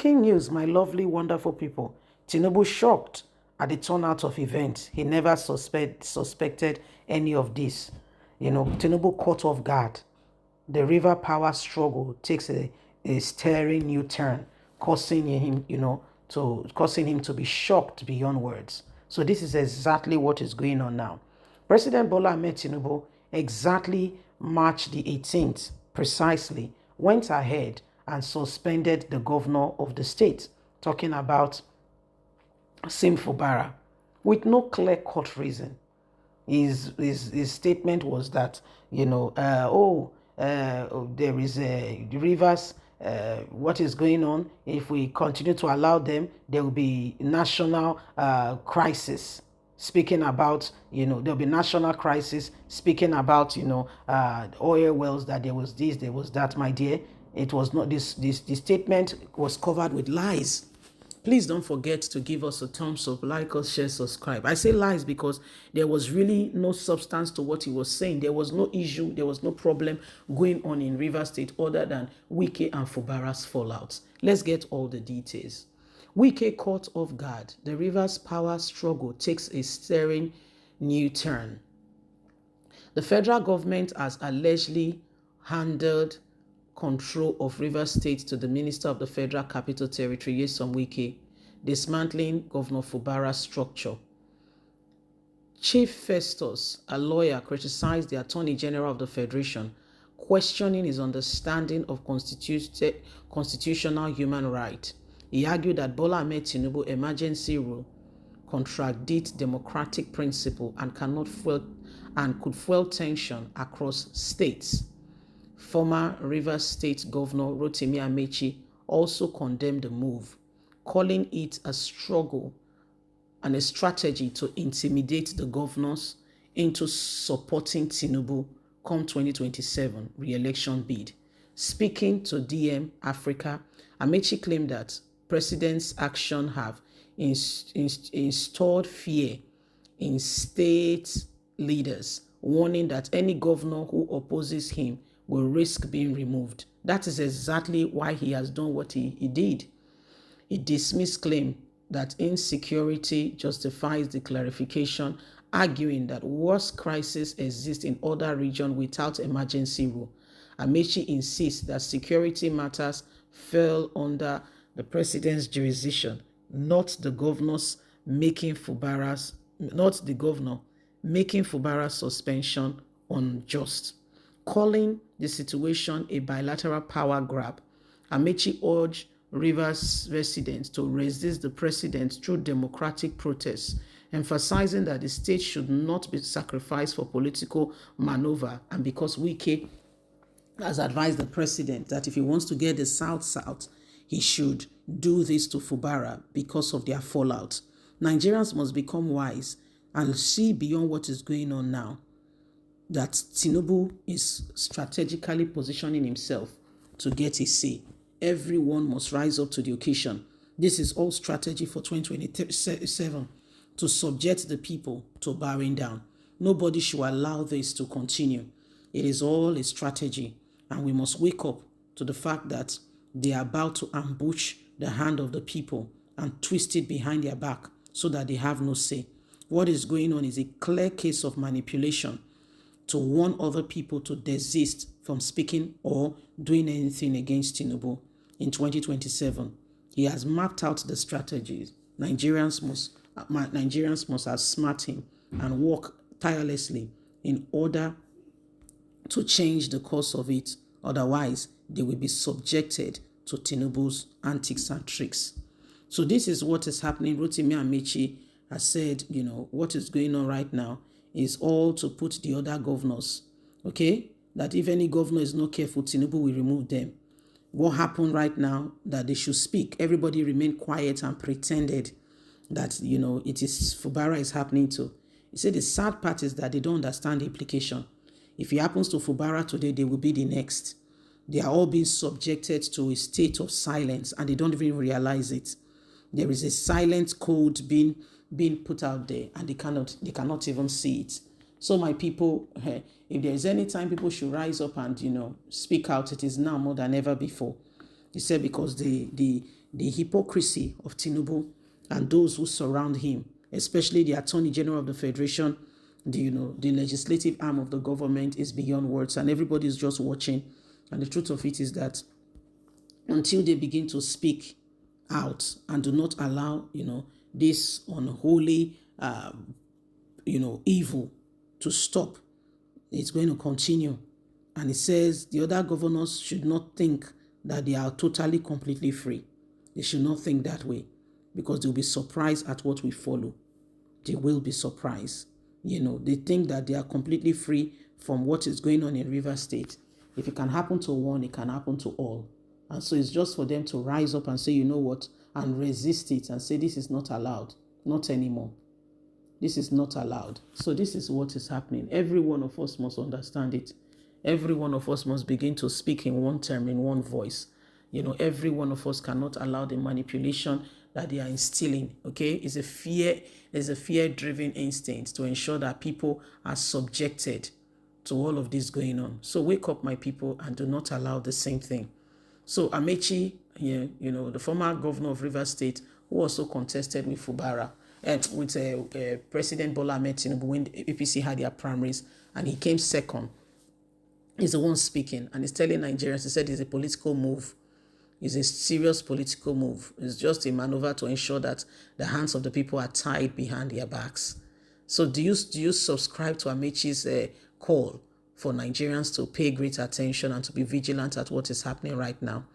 Breaking news, my lovely, wonderful people. Tinubu shocked at the turnout of events. He never suspected any of this. Tinubu caught off guard. The river power struggle takes a staring new turn, causing him, causing him to be shocked beyond words. So this is exactly what is going on now. President Bola Ahmed Tinubu, exactly March the 18th, precisely, went ahead and suspended the governor of the state, talking about Fubara, with no clear-cut reason. His statement was that, there is a rivers, what is going on. If we continue to allow them, there will be national crisis. Speaking about, there'll be national crisis. Speaking about, oil wells, that there was this, there was that, my dear. It was not this. The statement was covered with lies. Please don't forget to give us a thumbs up, like us, share, subscribe. I say lies because there was really no substance to what he was saying. There was no issue, there was no problem going on in Rivers State other than Wike and Fubara's fallout. Let's get all the details. Wike caught off guard. The Rivers power struggle takes a staring new turn. The federal government has allegedly handed control of Rivers State to the Minister of the Federal Capital Territory, Nyesom Wike, dismantling Governor Fubara's structure. Chief Festus, a lawyer, criticized the Attorney General of the Federation, questioning his understanding of constitutional human rights. He argued that Bola Ahmed Tinubu emergency rule contradicts democratic principle and could fuel tension across states. Former Rivers State Governor Rotimi Amaechi also condemned the move, calling it a struggle and a strategy to intimidate the governors into supporting Tinubu come 2027 re-election bid. Speaking to DM Africa, Amaechi claimed that president's action have installed fear in state leaders, warning that any governor who opposes him will risk being removed. That is exactly why he has done what he did. He dismissed claim that insecurity justifies the clarification, arguing that worse crises exist in other regions without emergency rule. Amaechi insists that security matters fell under the president's jurisdiction, not the governor making Fubara's suspension unjust. Calling the situation a bilateral power grab, Amaechi urged Rivers residents to resist the president through democratic protests, emphasizing that the state should not be sacrificed for political maneuver, and because Wike has advised the president that if he wants to get the South, he should do this to Fubara because of their fallout. Nigerians must become wise and see beyond what is going on now, that Tinubu is strategically positioning himself to get his say. Everyone must rise up to the occasion. This is all strategy for 2027 to subject the people to bowing down. Nobody should allow this to continue. It is all a strategy, and we must wake up to the fact that they are about to ambush the hand of the people and twist it behind their back so that they have no say. What is going on is a clear case of manipulation to warn other people to desist from speaking or doing anything against Tinubu in 2027. He has mapped out the strategies. Nigerians must outsmart him and work tirelessly in order to change the course of it. Otherwise, they will be subjected to Tinubu's antics and tricks. So this is what is happening. Rotimi Amaechi has said, what is going on right now is all to put the other governors, okay? That if any governor is not careful, Tinubu will remove them. What happened right now, that they should speak. Everybody remained quiet and pretended that, it is Fubara is happening to. He said the sad part is that they don't understand the implication. If it happens to Fubara today, they will be the next. They are all being subjected to a state of silence and they don't even realize it. There is a silent code being put out there and they cannot even see it. So my people, if there is any time people should rise up and, speak out, it is now more than ever before. He said because the the hypocrisy of Tinubu and those who surround him, especially the Attorney General of the Federation, the legislative arm of the government, is beyond words, and everybody is just watching. And the truth of it is that until they begin to speak out and do not allow, this unholy, evil to stop, it's going to continue. And it says the other governors should not think that they are totally, completely free. They should not think that way, because they'll be surprised at what we follow. They will be surprised. They think that they are completely free from what is going on in Rivers State. If it can happen to one, it can happen to all. And so it's just for them to rise up and say, you know what, and resist it and say, this is not allowed. Not anymore. This is not allowed. So this is what is happening. Every one of us must understand it. Every one of us must begin to speak in one term, in one voice. Every one of us cannot allow the manipulation that they are instilling, okay? It's a fear-driven instinct to ensure that people are subjected to all of this going on. So wake up, my people, and do not allow the same thing. So Amaechi, the former governor of Rivers State, who also contested with Fubara, and with President Bola Ahmed Tinubu when the APC had their primaries, and he came second. He's the one speaking, and he's telling Nigerians, he said it's a political move. It's a serious political move. It's just a maneuver to ensure that the hands of the people are tied behind their backs. So do you subscribe to Amaechi's call for Nigerians to pay great attention and to be vigilant at what is happening right now?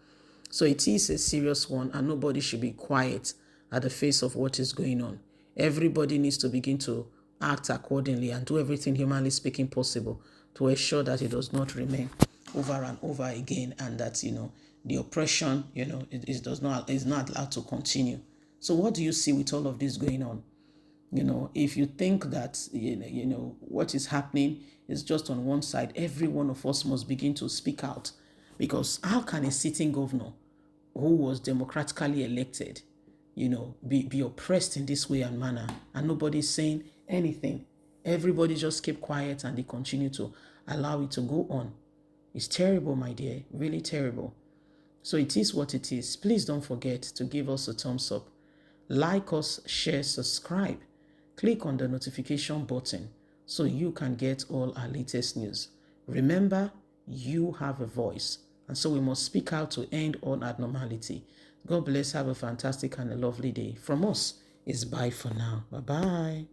So it is a serious one, and nobody should be quiet at the face of what is going on. Everybody needs to begin to act accordingly and do everything humanly speaking possible to ensure that it does not remain over and over again, and that the oppression is not allowed to continue. So what do you see with all of this going on? If you think that what is happening is just on one side, every one of us must begin to speak out, because how can a sitting governor who was democratically elected be oppressed in this way and manner, and nobody's saying anything? Everybody just keep quiet and they continue to allow it to go on. It's terrible, my dear, really terrible. So it is what it is. Please don't forget to give us a thumbs up. Like us, share, subscribe. Click on the notification button so you can get all our latest news. Remember, you have a voice, and so we must speak out to end all abnormality. God bless. Have a fantastic and a lovely day. From us, it's bye for now. Bye-bye.